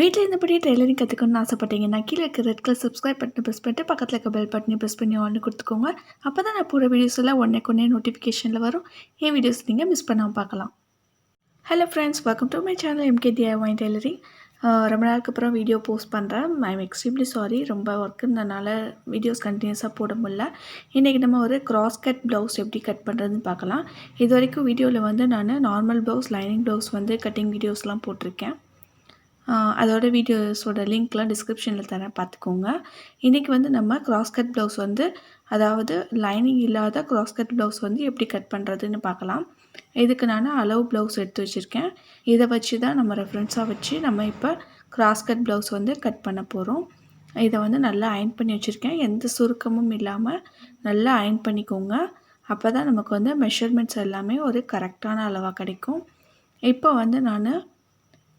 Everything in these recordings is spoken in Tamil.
வீட்டில் இருந்தபடியே டெய்லரிங் கற்றுக்கணும்னு ஆசைப்பட்டீங்கன்னா கீழே இருக்க ரெட் கலர் சப்ஸ்கிரைப் பட்டனை ப்ரெஸ் பண்ணிட்டு பக்கத்தில் இருக்க பெல் பட்டனை ப்ரெஸ் பண்ணி ஆன் கொடுத்துக்கோங்க. அப்போ தான் நான் போகிற வீடியோஸ் எல்லாம் ஒன்றே நோட்டிஃபிகேஷனில் வரும். என் வீடியோஸ் நீங்கள் மிஸ் பண்ணாமல் பார்க்கலாம். Hello friends, welcome to my channel MK tailoring. ரொம்ப நாளுக்கு அப்புறம் வீடியோ போஸ்ட் பண்ணுறேன். ஐ எம் எக்ஸ்ட்ரீம்லி சாரி, ரொம்ப ஒர்க் இருந்தனால வீடியோஸ் கண்டினியூஸாக போட முடியல. இன்றைக்கி நம்ம ஒரு கிராஸ் கட் ப்ளவுஸ் எப்படி கட் பண்ணுறதுன்னு பார்க்கலாம். இது வரைக்கும் வீடியோவில் வந்து நான் நார்மல் ப்ளவுஸ், லைனிங் ப்ளவுஸ் வந்து கட்டிங் வீடியோஸ்லாம் போட்டிருக்கேன். அதோட வீடியோஸோட லிங்க்லாம் டிஸ்கிரிப்ஷனில் தரேன், பார்த்துக்கோங்க. இன்றைக்கி வந்து நம்ம கிராஸ் கட் ப்ளவுஸ் வந்து, அதாவது லைனிங் இல்லாத கிராஸ் கட் ப்ளவுஸ் வந்து எப்படி கட் பண்ணுறதுன்னு பார்க்கலாம். இதுக்கு நான் அளவு ப்ளவுஸ் எடுத்து வச்சுருக்கேன். இதை வச்சு தான் நம்ம ரெஃபரன்ஸாக வச்சு நம்ம இப்போ கிராஸ் கட் ப்ளவுஸ் வந்து கட் பண்ண போகிறோம். இதை வந்து நல்லா அயர்ன் பண்ணி வச்சுருக்கேன். எந்த சுருக்கமும் இல்லாமல் நல்லா அயர்ன் பண்ணிக்கோங்க. அப்போ தான் நமக்கு வந்து மெஷர்மெண்ட்ஸ் எல்லாமே ஒரு கரெக்டான அளவாக கிடைக்கும். இப்போ வந்து நான்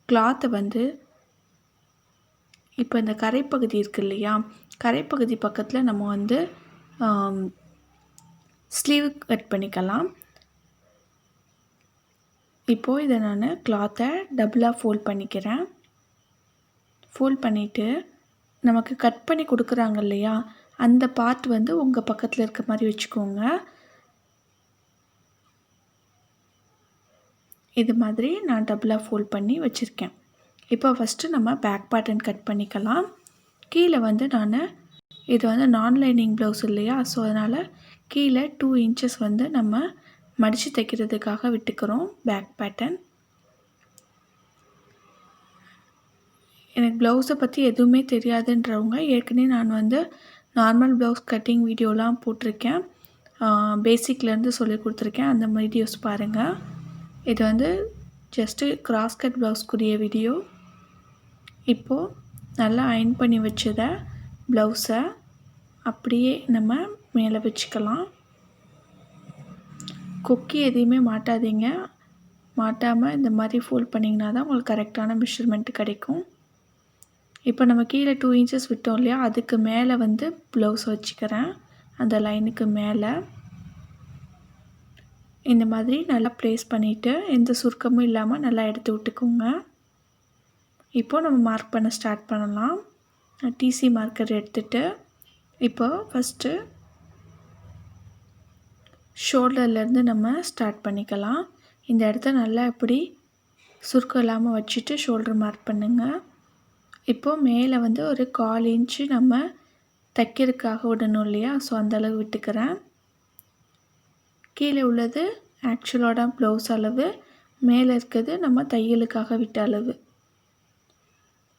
கிளாத்தை வந்து இப்போ இந்த கரைப்பகுதி இருக்குது இல்லையா, கரைப்பகுதி பக்கத்தில் நம்ம வந்து ஸ்லீவ் கட் பண்ணிக்கலாம். இப்போது இதை நான் கிளாத்தை டபுளாக ஃபோல்ட் பண்ணிக்கிறேன். ஃபோல்ட் பண்ணிவிட்டு நமக்கு கட் பண்ணி கொடுக்குறாங்க இல்லையா, அந்த பார்ட் வந்து உங்கள் பக்கத்தில் இருக்க மாதிரி வச்சுக்கோங்க. இது மாதிரி நான் டபுளாக ஃபோல்ட் பண்ணி வச்சுருக்கேன். இப்போ ஃபஸ்ட்டு நம்ம பேக் பேட்டர்ன் கட் பண்ணிக்கலாம். கீழே வந்து நான் இது வந்து நான் லைனிங் ப்ளவுஸ் இல்லையா, ஸோ அதனால் கீழே 2 இன்ச்சஸ் வந்து நம்ம மடித்து தைக்கிறதுக்காக விட்டுக்கிறோம் பேக் பேட்டர்ன். எனக்கு ப்ளவுஸை பற்றி எதுவுமே தெரியாதுன்றவங்க, ஏற்கனவே நான் வந்து நார்மல் ப்ளவுஸ் கட்டிங் வீடியோலாம் போட்டிருக்கேன். பேசிக்லேருந்து சொல்லி கொடுத்துருக்கேன், அந்த வீடியோஸ் பாருங்கள். இது வந்து ஜஸ்ட்டு கிராஸ் கட் ப்ளவுஸ்க்குரிய வீடியோ. இப்போது நல்லா அயர்ன் பண்ணி வச்சதை ப்ளவுஸை அப்படியே நம்ம மேலே வச்சுக்கலாம். கொக்கி எதையுமே மாட்டாதீங்க. மாட்டாமல் இந்த மாதிரி ஃபோல்ட் பண்ணிங்கன்னா தான் உங்களுக்கு கரெக்டான மெஷர்மெண்ட்டு கிடைக்கும். இப்போ நம்ம கீழே 2 இன்ச்சஸ் விட்டோம் இல்லையா, அதுக்கு மேலே வந்து ப்ளவுஸ் வச்சுக்கிறேன். அந்த லைனுக்கு மேலே இந்த மாதிரி நல்லா ப்ளேஸ் பண்ணிவிட்டு எந்த சுருக்கமும் இல்லாமல் நல்லா எடுத்து விட்டுக்கோங்க. இப்போது நம்ம மார்க் பண்ண ஸ்டார்ட் பண்ணலாம். டிசி மார்க்கர் எடுத்துகிட்டு இப்போ ஃபஸ்ட்டு ஷோல்டர்லேருந்து நம்ம ஸ்டார்ட் பண்ணிக்கலாம். இந்த இடத்த நல்லா இப்படி சுருக்கம் இல்லாமல் வச்சுட்டு ஷோல்டர் மார்க் பண்ணுங்கள். இப்போது மேலே வந்து ஒரு 1/4 இன்ச்சு நம்ம தைக்கிறதுக்காக விடணும் இல்லையா, ஸோ அந்தளவு விட்டுக்கிறேன். கீழே உள்ளது ஆக்சுவலோட ப்ளவுஸ் அளவு, மேலே இருக்கிறது நம்ம தையலுக்காக விட்ட அளவு.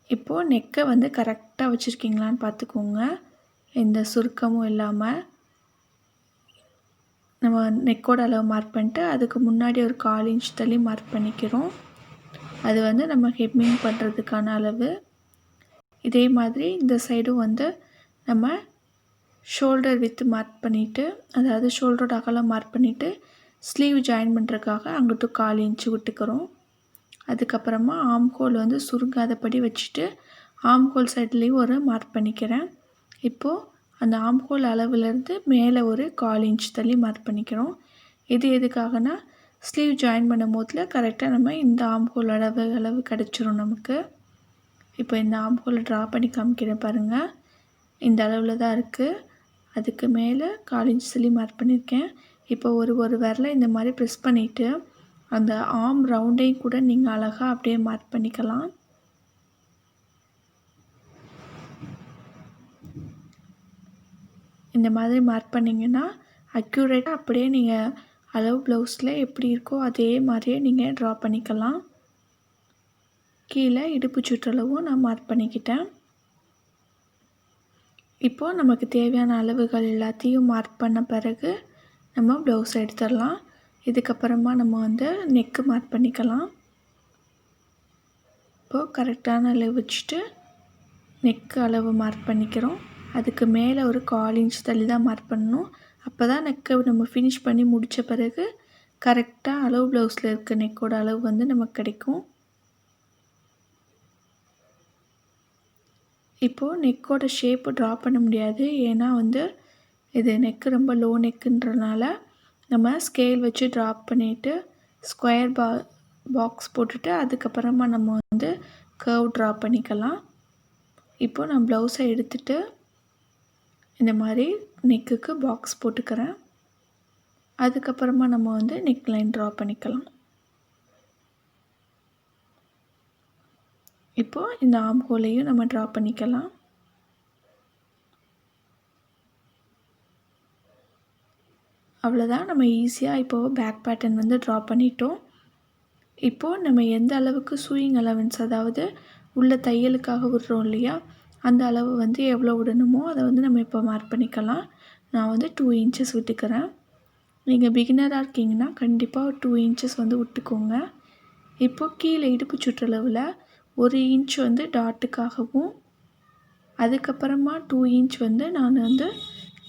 இப்போது நெக்கை வந்து கரெக்டாக வச்சுருக்கீங்களான்னு பார்த்துக்கோங்க. எந்த சுருக்கமும் இல்லாமல் நம்ம நெக்கோட அளவு மார்க் பண்ணிட்டு அதுக்கு முன்னாடி ஒரு 1/4 இன்ச் தள்ளி மார்க் பண்ணிக்கிறோம். அது வந்து நம்ம ஹெம்மிங் பண்ணுறதுக்கான அளவு. இதே மாதிரி இந்த சைடும் வந்து நம்ம ஷோல்டர் வித்து மார்க் பண்ணிவிட்டு, அதாவது ஷோல்டரோட அகலம் மார்க் பண்ணிவிட்டு ஸ்லீவ் ஜாயின் பண்ணுறதுக்காக அங்கிட்டு 1/4 இன்ச்சு விட்டுக்கிறோம். அதுக்கப்புறமா ஆம் ஹோல் வந்து சுருங்காதபடி வச்சுட்டு ஆம் ஹோல் சைட்லேயும் ஒரு மார்க் பண்ணிக்கிறேன். இப்போது அந்த ஆம் ஹோல் அளவுலேருந்து மேலே ஒரு 1/4 இன்ச் தள்ளி மார்க் பண்ணிக்கிறோம். இது எதுக்காகனா ஸ்லீவ் ஜாயின் பண்ணும் போதில் கரெக்டாக நம்ம இந்த ஆம் ஹோல் அளவு கிடச்சிரும் நமக்கு. இப்போ இந்த ஆம் ஹோலை ட்ரா பண்ணி காமிக்கிறேன் பாருங்கள். இந்த அளவில் தான் இருக்குது. அதுக்கு மேலே 1/4 இன்ச் தள்ளி மார்க் பண்ணியிருக்கேன். இப்போ ஒரு விரலை இந்த மாதிரி ப்ரெஸ் பண்ணிவிட்டு அந்த ஆம் ரவுண்டையும் கூட நீங்கள் அழகாக அப்படியே மார்க் பண்ணிக்கலாம். இந்த மாதிரி மார்க் பண்ணிங்கன்னா அக்யூரேட்டாக அப்படியே நீங்கள் அளவு ப்ளவுஸில் எப்படி இருக்கோ அதே மாதிரியே நீங்கள் ட்ரா பண்ணிக்கலாம். கீழே இடுப்பு சுற்றளவும் நான் மார்க் பண்ணிக்கிட்டேன். இப்போது நமக்கு தேவையான அளவுகள் எல்லாத்தையும் மார்க் பண்ண பிறகு நம்ம ப்ளவுஸ் எடுத்துடலாம். இதுக்கப்புறமா நம்ம வந்து நெக்கு மார்க் பண்ணிக்கலாம். இப்போது கரெக்டான அளவு வச்சுட்டு நெக்கு அளவு மார்க் பண்ணிக்கிறோம். அதுக்கு மேலே ஒரு 1/4 இன்ச் தள்ளி தான் மார்க் பண்ணணும். அப்போ தான் நெக்கை நம்ம ஃபினிஷ் பண்ணி முடித்த பிறகு கரெக்டாக அளவு ப்ளவுஸில் இருக்க நெக்கோட அளவு வந்து நமக்கு கிடைக்கும். இப்போது நெக்கோட ஷேப்பு ட்ரா பண்ண முடியாது, ஏன்னா வந்து இது நெக்கு ரொம்ப லோ நெக்குன்றனால நம்ம ஸ்கேல் வச்சு ட்ரா பண்ணிவிட்டு ஸ்கொயர் பாக்ஸ் போட்டுட்டு அதுக்கப்புறமா நம்ம வந்து கர்வ் ட்ரா பண்ணிக்கலாம். இப்போது நான் ப்ளவுஸை எடுத்துகிட்டு இந்த மாதிரி நெக்குக்கு பாக்ஸ் போட்டுக்கிறேன். அதுக்கப்புறமா நம்ம வந்து நெக் லைன் ட்ரா பண்ணிக்கலாம். இப்போது இந்த ஆர்ம் ஹோலையும் நம்ம ட்ரா பண்ணிக்கலாம். அவ்வளோதான், நம்ம ஈஸியாக இப்போது பேக் பேட்டர்ன் வந்து ட்ரா பண்ணிட்டோம். இப்போது நம்ம எந்த அளவுக்கு சூயிங் அலவன்ஸ், அதாவது உள்ள தையலுக்காக விடுறோம் இல்லையா, அந்த அளவு வந்து எவ்வளோ விடணுமோ அதை வந்து நம்ம இப்போ மார்க் பண்ணிக்கலாம். நான் வந்து 2 இன்ச்சஸ் விட்டுக்கிறேன். நீங்கள் பிகினராக இருக்கீங்கன்னா கண்டிப்பாக 2 இன்ச்சஸ் வந்து விட்டுக்கோங்க. இப்போது கீழே இடுப்பு சுற்றளவில் 1 இன்ச் வந்து டாட்டுக்காகவும், அதுக்கப்புறமா 2 இன்ச் வந்து நான் வந்து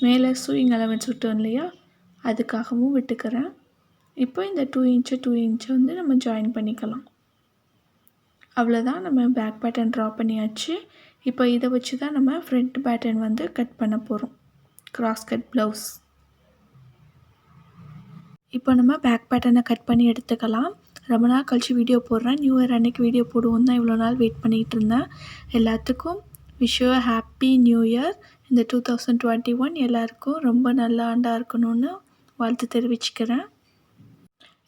மேலே சூயிங் அலவன்ஸ் விட்டோம் இல்லையா, அதுக்காகவும் விட்டுக்கிறேன். இப்போ இந்த 2 இன்ச்சை வந்து நம்ம ஜாயின் பண்ணிக்கலாம். அவ்வளோதான், நம்ம பேக் பேட்டர்ன் ட்ரா பண்ணியாச்சு. இப்போ இதை வச்சு தான் நம்ம ஃப்ரண்ட் பேட்டர்ன் வந்து கட் பண்ண போகிறோம், கிராஸ் கட் ப்ளவுஸ். இப்போ நம்ம பேக் பேட்டர்னை கட் பண்ணி எடுத்துக்கலாம். ரொம்ப நாள் கழிச்சு வீடியோ போடுறேன். நியூ இயர் அன்றைக்கி வீடியோ போடுவோம் தான் இவ்வளோ நாள் வெயிட் பண்ணிகிட்டு இருந்தேன். எல்லாத்துக்கும் wish you happy new year. இந்த 2021 எல்லாருக்கும் ரொம்ப நல்ல ஆண்டாக இருக்கணும்னு வாழ்த்து தெரிவிச்சுக்கிறேன்.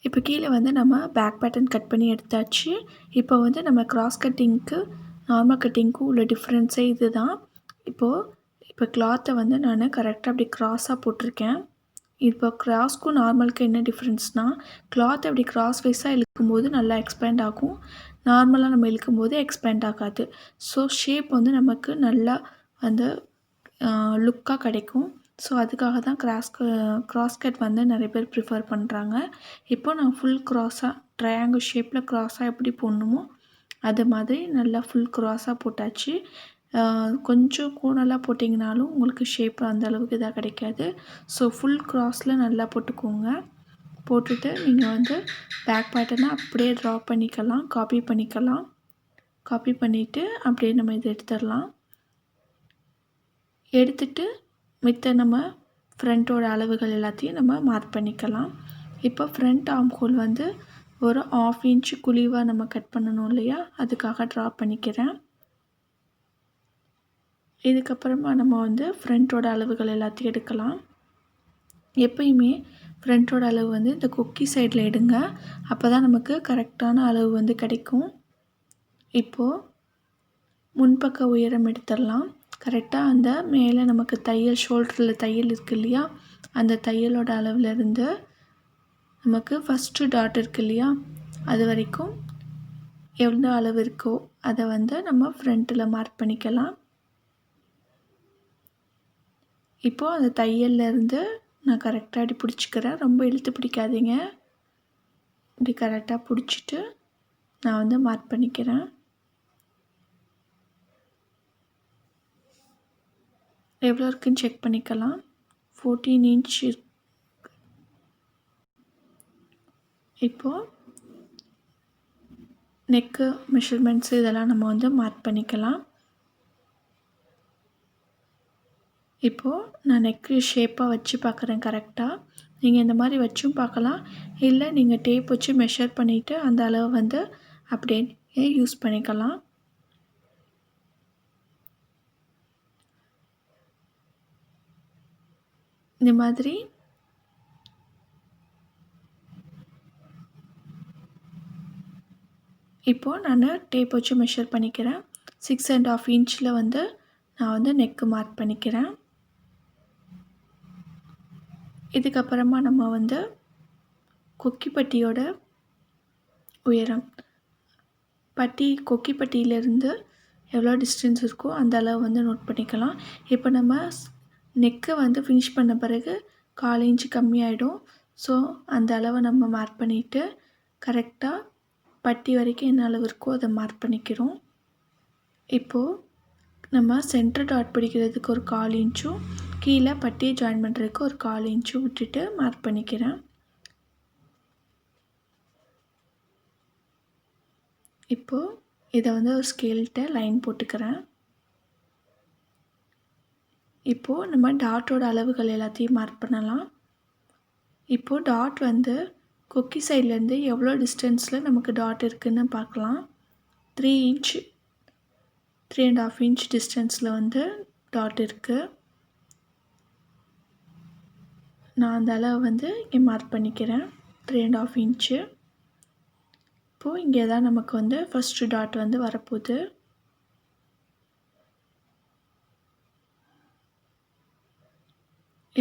இப்போ கீழே வந்து நம்ம பேக் பேட்டர்ன் கட் பண்ணி எடுத்தாச்சு. இப்போ வந்து நம்ம கிராஸ் கட்டிங்க்கு நார்மல் கட்டிங்க்கும் உள்ள டிஃப்ரென்ஸே இது தான். இப்போ கிளாத்தை வந்து நான் கரெக்டாக அப்படி க்ராஸாக போட்டிருக்கேன். இப்போ கிராஸ்க்கும் நார்மலுக்கும் என்ன டிஃப்ரென்ஸ்னால், கிளாத் அப்படி கிராஸ் வைஸாக இழுக்கும்போது நல்லா எக்ஸ்பேண்ட் ஆகும், நார்மலாக நம்ம இழுக்கும்போது எக்ஸ்பேண்ட் ஆகாது. ஸோ ஷேப் வந்து நமக்கு நல்லா அந்த லுக்காக கிடைக்கும். ஸோ அதுக்காக தான் கிராஸ் கட் வந்து நிறைய பேர் ப்ரிஃபர் பண்ணுறாங்க. இப்போ நான் ஃபுல் க்ராஸாக ட்ரையாங்கிள் ஷேப்பில் க்ராஸாக எப்படி போடணுமோ அது மாதிரி நல்லா ஃபுல் க்ராஸாக போட்டாச்சு. கொஞ்சம் கோணலாக போட்டிங்கனாலும் உங்களுக்கு ஷேப் அந்தளவுக்கு இதாக கிடைக்காது. ஸோ ஃபுல் க்ராஸில் நல்லா போட்டுக்கோங்க. போட்டுட்டு நீங்கள் வந்து பேக் பேட்டர்னை அப்படியே ட்ரா பண்ணிக்கலாம், காப்பி பண்ணிக்கலாம். காப்பி பண்ணிவிட்டு அப்படியே நம்ம இதை எடுத்துடலாம். எடுத்துட்டு மித்த நம்ம ஃப்ரண்ட்டோட அளவுகள் எல்லாத்தையும் நம்ம மார்க் பண்ணிக்கலாம். இப்போ ஃப்ரண்ட் ஆர்ம் ஹோல் வந்து ஒரு 1/2 இன்ச்சு குழிவாக நம்ம கட் பண்ணணும் இல்லையா, அதுக்காக ட்ரா பண்ணிக்கிறேன். இதுக்கப்புறமா நம்ம வந்து ஃப்ரண்ட்டோட அளவுகள் எல்லாத்தையும் எடுக்கலாம். எப்பயுமே ஃப்ரண்ட்டோட அளவு வந்து இந்த கொக்கி சைடில் எடுங்க, அப்போ தான் நமக்கு கரெக்டான அளவு வந்து கிடைக்கும். இப்போது முன்பக்க உயரம் எடுத்துடலாம். கரெக்டாக அந்த மேலே நமக்கு தையல் ஷோல்டரில் தையல் இருக்குது இல்லையா, அந்த தையலோட அளவுலேருந்து நமக்கு ஃபஸ்ட்டு டாட் இருக்குது இல்லையா, அது வரைக்கும் எவ்வளோ அளவு இருக்கோ அதை வந்து நம்ம ஃப்ரண்ட்டில் மார்க் பண்ணிக்கலாம். இப்போது அந்த தையல்லேருந்து நான் கரெக்டாக இப்படி பிடிச்சிக்கிறேன், ரொம்ப இழுத்து பிடிக்காதீங்க. இப்படி கரெக்டாக பிடிச்சிட்டு நான் வந்து மார்க் பண்ணிக்கிறேன். எவ்வளோ இருக்குன்னு செக் பண்ணிக்கலாம். 14 இன்ச். இப்போது நெக்கு மெஷர்மெண்ட்ஸு இதெல்லாம் நம்ம வந்து மார்க் பண்ணிக்கலாம். இப்போது நான் நெக்கு ஷேப்பாக வச்சு பார்க்குறேன் கரெக்டாக. நீங்கள் இந்த மாதிரி வச்சும் பார்க்கலாம், இல்லை நீங்கள் டேப் வச்சு மெஷர் பண்ணிவிட்டு அந்த அளவு வந்து அப்படியே யூஸ் பண்ணிக்கலாம். இந்த மாதிரி இப்போது நான் டேப் வச்சு மெஷர் பண்ணிக்கிறேன். 6.5 இன்ச்சில் வந்து நான் வந்து நெக்கு மார்க் பண்ணிக்கிறேன். இதுக்கப்புறமா நம்ம வந்து கொக்கிப்பட்டியோட உயரம், கொக்கிப்பட்டியிலேருந்து எவ்வளோ டிஸ்டன்ஸ் இருக்கோ அந்த அளவு வந்து நோட் பண்ணிக்கலாம். இப்போ நம்ம நெக்கை வந்து ஃபினிஷ் பண்ண பிறகு 1/4 இன்ச்சு கம்மியாயிடும். ஸோ அந்த அளவை நம்ம மார்க் பண்ணிவிட்டு கரெக்டாக பட்டி வரைக்கும் என்ன அளவு இருக்கோ அதை மார்க் பண்ணிக்கிறோம். இப்போது நம்ம சென்டர் டாட் பிடிக்கிறதுக்கு ஒரு 1/4 இன்ச்சும் கீழே பட்டியை ஜாயின் பண்ணுறதுக்கு ஒரு 1/4 இன்ச்சும் விட்டுட்டு மார்க் பண்ணிக்கிறேன். இப்போது இதை வந்து ஒரு ஸ்கேல்கிட்ட லைன் போட்டுக்கிறேன். இப்போது நம்ம டாட்டோட அளவுகள் எல்லாத்தையும் மார்க் பண்ணலாம். இப்போது டாட் வந்து கொக்கி சைட்லேருந்து எவ்வளோ டிஸ்டன்ஸில் நமக்கு டாட் இருக்குதுன்னு பார்க்கலாம். 3 இன்ச் 3.5 இன்ச் டிஸ்டன்ஸில் வந்து டாட் இருக்குது. நான் அந்த அளவு வந்து இங்கே மார்க் பண்ணிக்கிறேன். 3.5 இன்ச்சு. இப்போது இங்கே தான் நமக்கு வந்து ஃபஸ்ட்டு டாட் வந்து வரப்போகுது.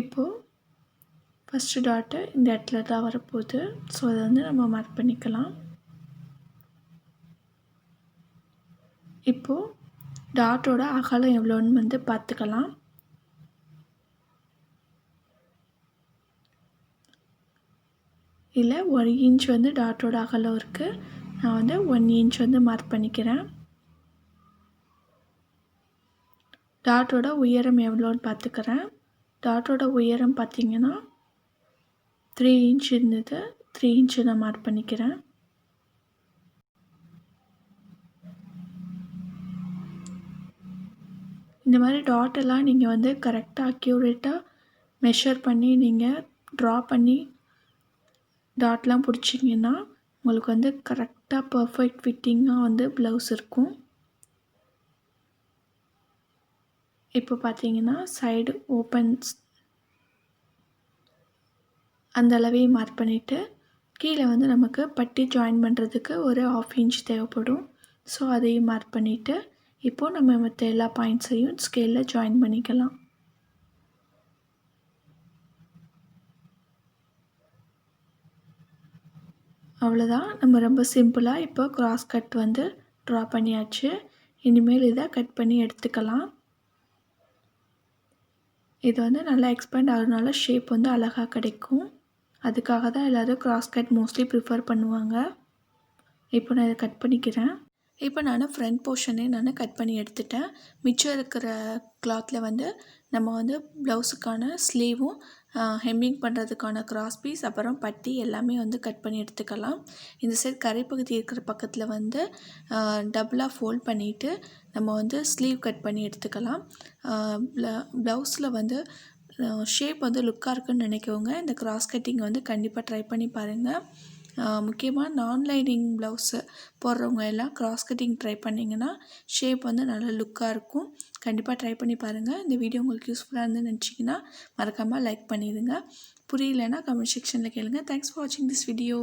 இப்போது ஃபஸ்ட்டு டாட்டு இந்த இடத்துல தான் வரப்போகுது. ஸோ அதை வந்து நம்ம மார்க் பண்ணிக்கலாம். இப்போது டாட்டோட அகலம் எவ்வளோன்னு வந்து பார்த்துக்கலாம். இல்லை 1 இன்ச் வந்து டாட்டோட அகலம் இருக்குது. நான் வந்து 1 இன்ச் வந்து மார்க் பண்ணிக்கிறேன். டாட்டோட உயரம் எவ்வளோன்னு பார்த்துக்கிறேன். டாட்டோட உயரம் பார்த்திங்கன்னா 3 இன்ச் இருந்தது. 3 இன்ச்சு நான் மார்க் பண்ணிக்கிறேன். இந்த மாதிரி டாட்டெல்லாம் நீங்கள் வந்து கரெக்டாக அக்யூரேட்டாக மெஷர் பண்ணி நீங்கள் ட்ரா பண்ணி டாட்லாம் பிடிச்சிங்கன்னா உங்களுக்கு வந்து கரெக்டாக பர்ஃபெக்ட் ஃபிட்டிங்காக வந்து ப்ளவுஸ் இருக்கும். இப்போ பார்த்தீங்கன்னா சைடு ஓப்பன்ஸ் அந்த அளவையும் மார்க் பண்ணிவிட்டு கீழே வந்து நமக்கு பட்டி ஜாயின் பண்ணுறதுக்கு ஒரு 1/2 இன்ச் தேவைப்படும். ஸோ அதையும் மார்க் பண்ணிவிட்டு இப்போது நம்ம மற்ற எல்லா பாயிண்ட்ஸையும் ஸ்கேலில் ஜாயின் பண்ணிக்கலாம். அவ்வளோதான். நம்ம ரொம்ப சிம்பிளாக இப்போ கிராஸ் கட் வந்து ட்ரா பண்ணியாச்சு. இனிமேல் இதை கட் பண்ணி எடுத்துக்கலாம். இது வந்து நல்லா எக்ஸ்பேண்ட் ஆகுறதுனால ஷேப் வந்து அழகாக கிடைக்கும். அதுக்காக தான் எல்லோரும் கிராஸ் கட் மோஸ்ட்லி ப்ரிஃபர் பண்ணுவாங்க. இப்போ நான் இதை கட் பண்ணிக்கிறேன். இப்போ நான் ஃப்ரண்ட் போர்ஷனே நான் கட் பண்ணி எடுத்துட்டேன். மிச்சம் இருக்கிற கிளாத்தில் வந்து நம்ம வந்து ப்ளவுஸுக்கான ஸ்லீவும் ஹெம்மிங் பண்ணுறதுக்கான கிராஸ் பீஸ் அப்புறம் பட்டி எல்லாமே வந்து கட் பண்ணி எடுத்துக்கலாம். இந்த சைட் கரைப்பகுதி இருக்கிற பக்கத்தில் வந்து டபுளாக ஃபோல்ட் பண்ணிவிட்டு நம்ம வந்து ஸ்லீவ் கட் பண்ணி எடுத்துக்கலாம். ப்ளவுஸில் வந்து ஷேப் வந்து லுக்காக இருக்குன்னு நினைக்கவங்க இந்த கிராஸ் கட்டிங் வந்து கண்டிப்பாக ட்ரை பண்ணி பாருங்கள். முக்கியமாக நான் லைனிங் ப்ளவுஸு போடுறவங்க எல்லாம் கிராஸ் கட்டிங் ட்ரை பண்ணிங்கன்னா ஷேப் வந்து நல்ல லுக்காக இருக்கும். கண்டிப்பாக ட்ரை பண்ணி பாருங்கள். இந்த வீடியோ உங்களுக்கு யூஸ்ஃபுல்லாக இருந்துன்னு நினச்சிங்கன்னா மறக்காமல் லைக் பண்ணிடுங்க. புரியலைன்னா கமெண்ட் செக்ஷனில் கேளுங்க. தேங்க்ஸ் ஃபார் வாட்சிங் திஸ் வீடியோ.